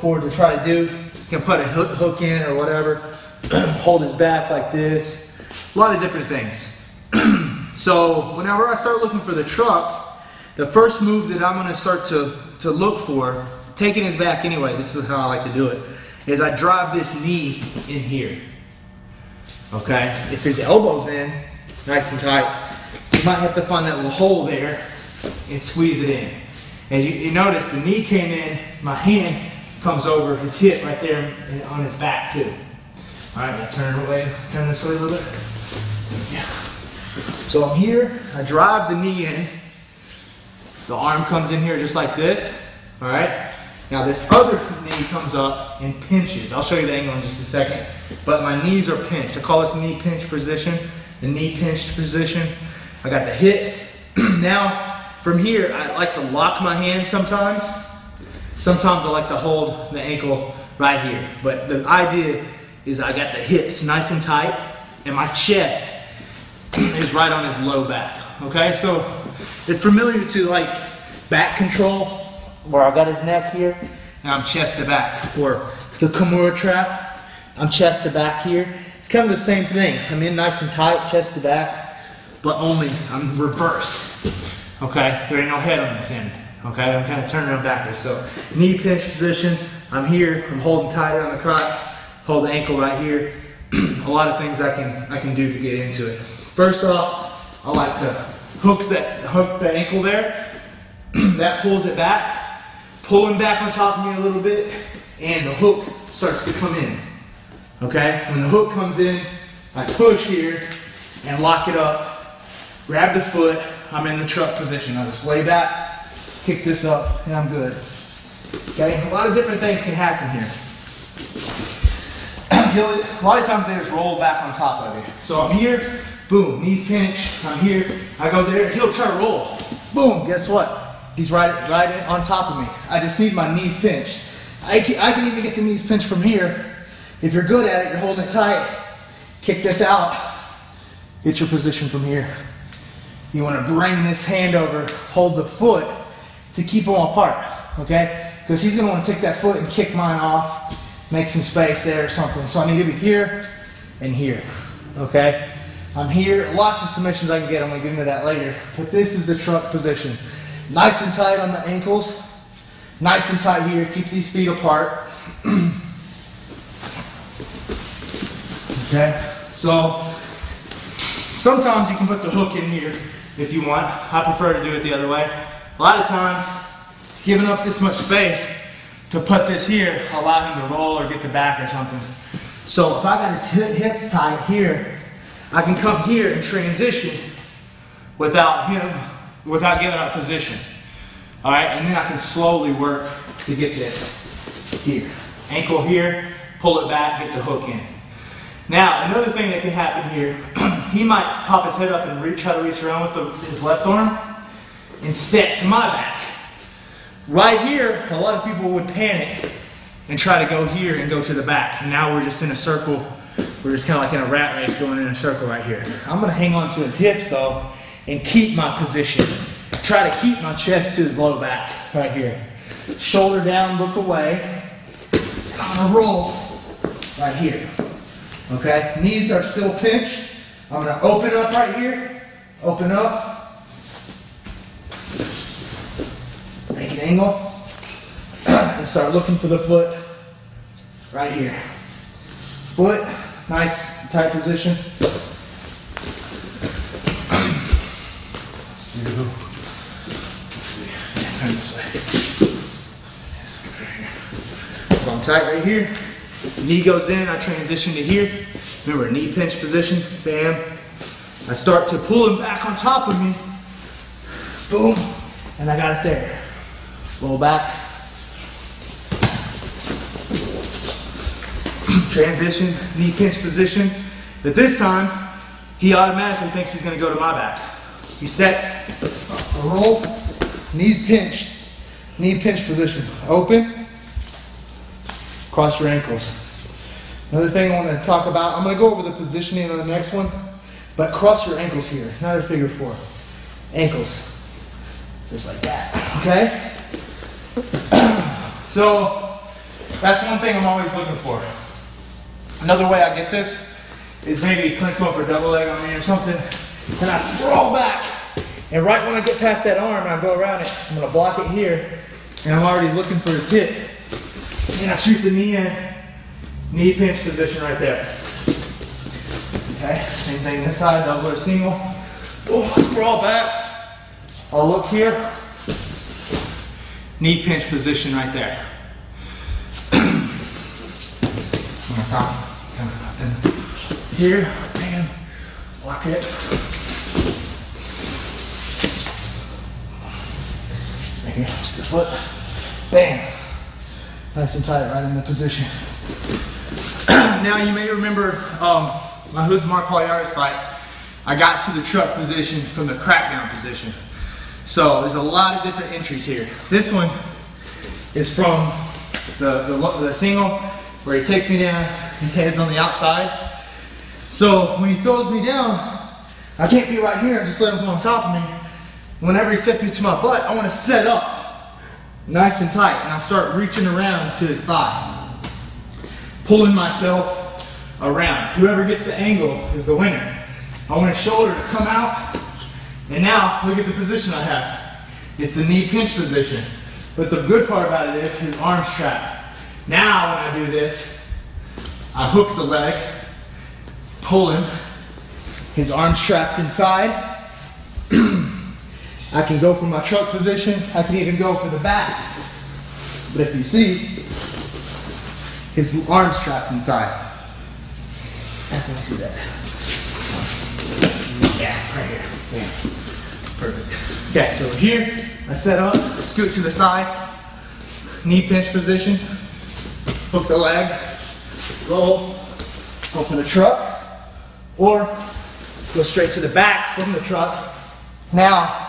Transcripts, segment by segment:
forward to try to do. You can put a hook in or whatever, hold his back like this, a lot of different things. So whenever I start looking for the truck, the first move that I'm going to start to look for, taking his back anyway, this is how I like to do it, is I drive this knee in here. Okay, if his elbow's in, nice and tight, you might have to find that little hole there and squeeze it in. And you notice the knee came in, my hand comes over his hip right there and on his back too. All right, now turn this way a little bit. Yeah. So I'm here, I drive the knee in, the arm comes in here just like this, all right? Now this other knee comes up and pinches. I'll show you the angle in just a second, but my knees are pinched. I call this knee pinch position, the knee pinched position. I got the hips. Now, from here, I like to lock my hands sometimes. Sometimes I like to hold the ankle right here. But the idea is I got the hips nice and tight, and my chest is right on his low back. Okay, so it's familiar to like back control, where I got his neck here, and I'm chest to back. Or the Kimura trap, I'm chest to back here. It's kind of the same thing. I'm in nice and tight, chest to back, but only I'm reversed. Okay, there ain't no head on this end. Okay, I'm kind of turning them backwards. So knee pinch position, I'm here, I'm holding tighter on the crotch, hold the ankle right here. A lot of things I can do to get into it. First off, I like to hook the ankle there. That pulls it back, pull him back on top of me a little bit, and the hook starts to come in. Okay, when the hook comes in, I push here and lock it up, grab the foot, I'm in the truck position. I just lay back, kick this up, and I'm good. Okay, a lot of different things can happen here. A lot of times they just roll back on top of you. So I'm here, boom, knee pinch, I'm here, I go there, he'll try to roll. Boom, guess what? He's right on top of me. I just need my knees pinched. I can even get the knees pinched from here. If you're good at it, you're holding it tight, kick this out, get your position from here. You want to bring this hand over, hold the foot to keep them apart, okay? Because he's going to want to take that foot and kick mine off, make some space there or something. So I need to be here and here, okay? I'm here, lots of submissions I can get, I'm going to get into that later. But this is the truck position. Nice and tight on the ankles, nice and tight here, keep these feet apart. Okay, so sometimes you can put the hook in here if you want. I prefer to do it the other way. A lot of times, giving up this much space to put this here, allow him to roll or get the back or something. So if I got his hips tight here, I can come here and transition without giving up position. All right, and then I can slowly work to get this here. Ankle here, pull it back, get the hook in. Now, another thing that can happen here, he might pop his head up and try to reach around with his left arm and set to my back. Right here, a lot of people would panic and try to go here and go to the back. And now we're just in a circle. We're just kind of like in a rat race going in a circle right here. I'm going to hang on to his hips though and keep my position. Try to keep my chest to his low back right here. Shoulder down, look away. And I'm going to roll right here. Okay, knees are still pinched. I'm going to open up right here. Open up. Make an angle. And start looking for the foot right here. Foot, nice tight position. Let's see. Yeah, turn this way. So I'm tight right here. Knee goes in, I transition to here. Remember, knee pinch position, bam. I start to pull him back on top of me. Boom, and I got it there. Roll back. Transition, knee pinch position. But this time, he automatically thinks he's gonna go to my back. He set, a roll, knees pinched, knee pinch position. Open. Cross your ankles. Another thing I want to talk about, I'm going to go over the positioning on the next one, but cross your ankles here, not a figure four. Ankles. Just like that, okay? So that's one thing I'm always looking for. Another way I get this is maybe Clint's going for a double leg on me or something, and I sprawl back. And right when I get past that arm and I go around it, I'm gonna block it here, and I'm already looking for his hip. And I shoot the knee in, knee pinch position right there. Okay, same thing this side, double or single. Oh, sprawl back. I'll look here, knee pinch position right there. One more time. And here, and lock it. Right here, just the foot. Bam. Nice and tight, right in the position. Now you may remember my Husmar Palhares fight. I got to the truck position from the crackdown position. So there's a lot of different entries here. This one is from the single where he takes me down, his head's on the outside. So when he throws me down, I can't be right here and just let him go on top of me. Whenever he sets me to my butt, I want to set up nice and tight, and I start reaching around to his thigh, pulling myself around. Whoever gets the angle is the winner. I want his shoulder to come out, and now look at the position I have. It's the knee pinch position. But the good part about it is his arm's trapped. Now when I do this, I hook the leg, pull him, his arm's trapped inside. I can go for my truck position, I can even go for the back. But if you see, his arm's trapped inside. Let me see that. Yeah, right here. Yeah. Perfect. Okay, so here, I set up, scoot to the side, knee pinch position, hook the leg, roll, go for the truck, or go straight to the back from the truck. Now,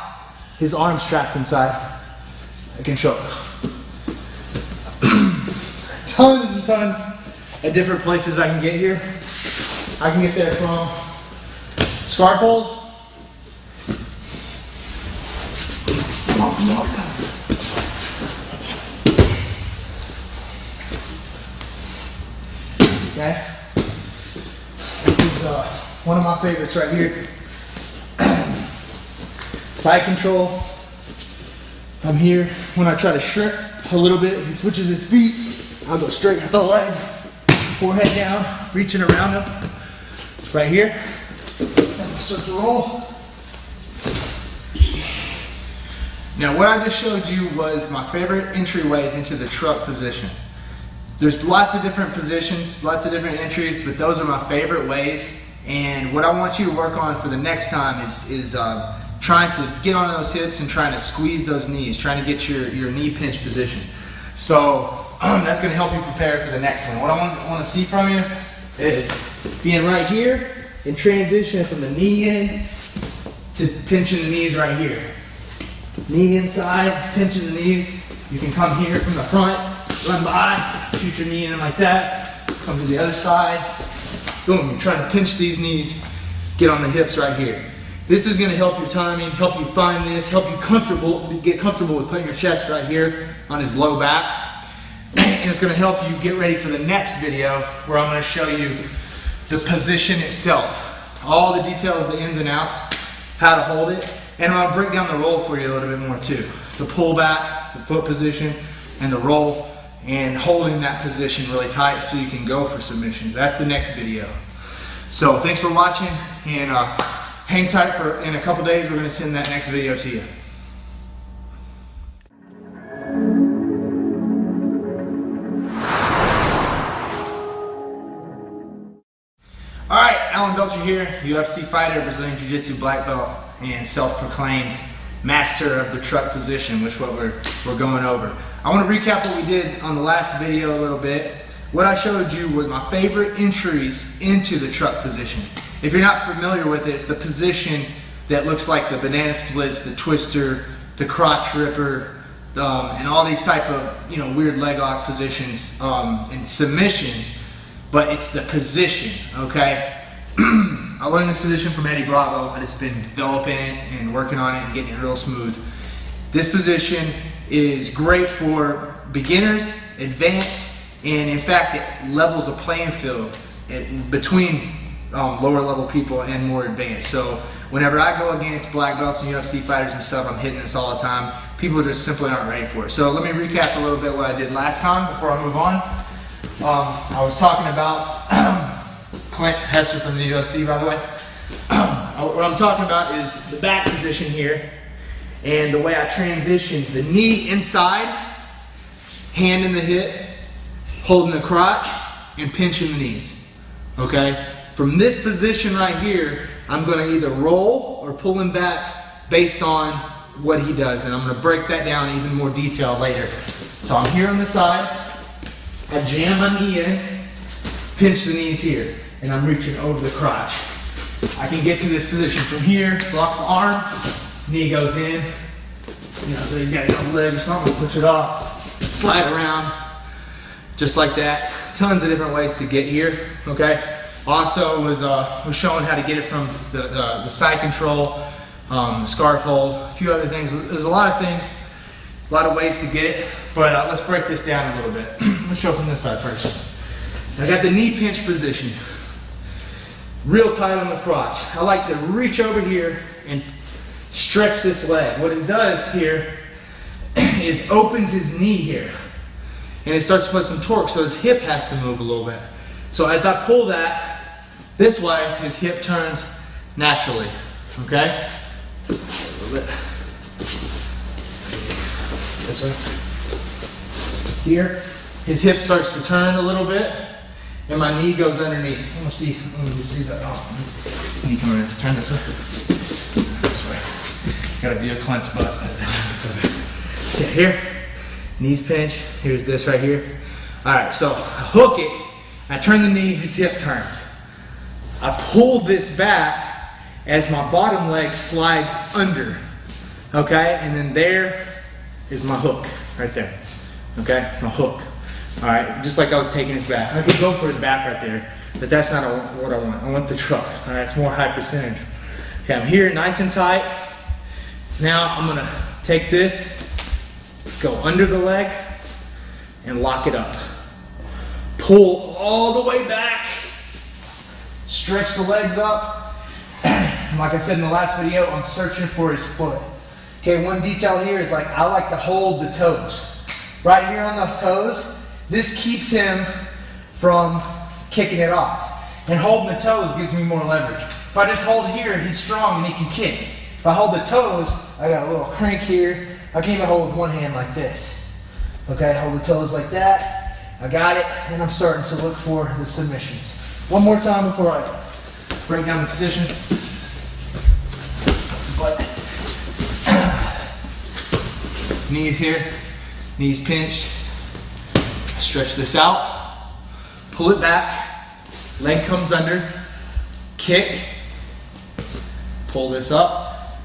his arm's trapped inside. I can choke. Tons and tons of different places I can get here. I can get there from scarf hold. Okay. This is one of my favorites right here. Side control. I'm here. When I try to shrink a little bit, he switches his feet. I'll go straight with the leg, forehead down, reaching around him. Right here. And I'll start to roll. Now what I just showed you was my favorite entryways into the truck position. There's lots of different positions, lots of different entries, but those are my favorite ways. And what I want you to work on for the next time is trying to get on those hips and trying to squeeze those knees, trying to get your knee pinch position. So that's going to help you prepare for the next one. What I want to see from you is being right here and transition from the knee in to pinching the knees right here. Knee inside, pinching the knees. You can come here from the front, run by, shoot your knee in like that, come to the other side. Boom, you're trying to pinch these knees, get on the hips right here. This is going to help your timing, help you find this, help you get comfortable with putting your chest right here on his low back. And it's going to help you get ready for the next video where I'm going to show you the position itself. All the details, the ins and outs, how to hold it. And I'll break down the roll for you a little bit more too. The pull back, the foot position, and the roll, and holding that position really tight so you can go for submissions. That's the next video. So thanks for watching, and hang tight for in a couple days. We're going to send that next video to you. Alright, Alan Belcher here, UFC fighter, Brazilian Jiu-Jitsu black belt, and self-proclaimed master of the truck position, which is what we're going over. I want to recap what we did on the last video a little bit. What I showed you was my favorite entries into the truck position. If you're not familiar with it, it's the position that looks like the banana splits, the twister, the crotch ripper, and all these type of weird leg lock positions and submissions. But it's the position, okay? I learned this position from Eddie Bravo. I just been developing it and working on it and getting it real smooth. This position is great for beginners, advanced, And in fact, it levels the playing field between lower level people and more advanced. So whenever I go against black belts and UFC fighters and stuff, I'm hitting this all the time. People just simply aren't ready for it. So let me recap a little bit what I did last time before I move on. I was talking about Clint Hester from the UFC, by the way. What I'm talking about is the back position here and the way I transition the knee inside, hand in the hip, holding the crotch, and pinching the knees. Okay? From this position right here, I'm going to either roll or pull him back based on what he does. And I'm going to break that down in even more detail later. So I'm here on the side. I jam my knee in, pinch the knees here, and I'm reaching over the crotch. I can get to this position from here, block the arm, knee goes in. You know, so he's got a leg or something, push it off, slide around, just like that. Tons of different ways to get here, okay? Also was showing how to get it from the side control, the scarf hold, a few other things. There's a lot of things, a lot of ways to get it, but let's break this down a little bit. Let's show from this side first. I got the knee pinch position, real tight on the crotch. I like to reach over here and stretch this leg. What it does here is opens his knee here, and it starts to put some torque, so his hip has to move a little bit. So as I pull that this way, his hip turns naturally, okay? A little bit. This way. Here, his hip starts to turn a little bit, and my knee goes underneath. Let me see that. Oh, knee coming in. Turn this way. This way. Got a view of Clint's butt. Okay, here, knees pinch. Here's this right here. All right, so I hook it. I turn the knee, his hip turns. I pull this back as my bottom leg slides under, okay? And then there is my hook, right there, okay? My hook, all right? Just like I was taking his back. I could go for his back right there, but that's not what I want. I want the truck, all right? It's more high percentage. Okay, I'm here nice and tight. Now I'm gonna take this, go under the leg, and lock it up. Pull all the way back, stretch the legs up. And like I said in the last video, I'm searching for his foot. Okay, one detail here is like I like to hold the toes. Right here on the toes, this keeps him from kicking it off. And holding the toes gives me more leverage. If I just hold here, he's strong and he can kick. If I hold the toes, I got a little crank here. I can even hold with one hand like this. Okay, hold the toes like that. I got it, and I'm starting to look for the submissions. One more time before I break down the position. But knees here, knees pinched. Stretch this out, pull it back, leg comes under, kick, pull this up,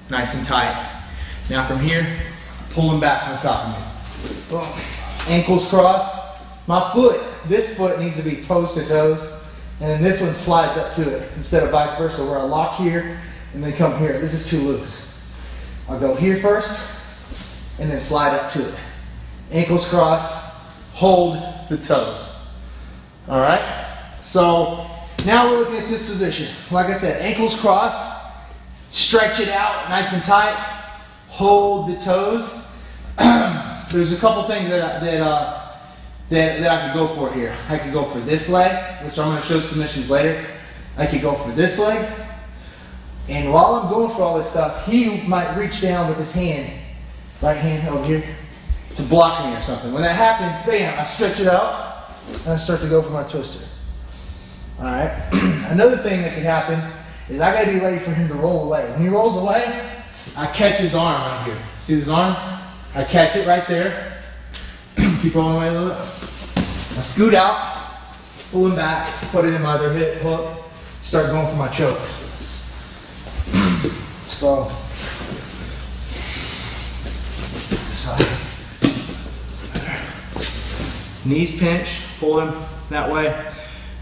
nice and tight. Now from here, pull them back on top of me. Boom. Ankles crossed. My foot, this foot needs to be toes to toes, and then this one slides up to it instead of vice versa, where I lock here and then come here. This is too loose. I'll go here first and then slide up to it. Ankles crossed, hold the toes. All right? So now we're looking at this position. Like I said, ankles crossed, stretch it out nice and tight, hold the toes. There's a couple things that I could go for here. I could go for this leg, which I'm going to show submissions later. I could go for this leg. And while I'm going for all this stuff, he might reach down with his hand, right hand over here, to block me or something. When that happens, bam, I stretch it out, and I start to go for my twister. All right. Another thing that could happen is I got to be ready for him to roll away. When he rolls away, I catch his arm right here. See this arm? I catch it right there. Keep rolling away a little bit. I scoot out, pull him back, put it in my other hip hook, start going for my choke. So, side. Knees pinch, pull him that way.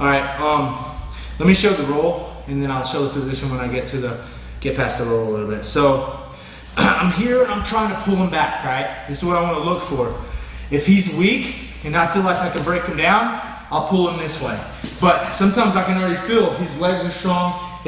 All right, let me show the roll, and then I'll show the position when I get past the roll a little bit. So, I'm here and I'm trying to pull him back, right? This is what I want to look for. If he's weak, and I feel like I can break him down, I'll pull him this way. But sometimes I can already feel his legs are strong,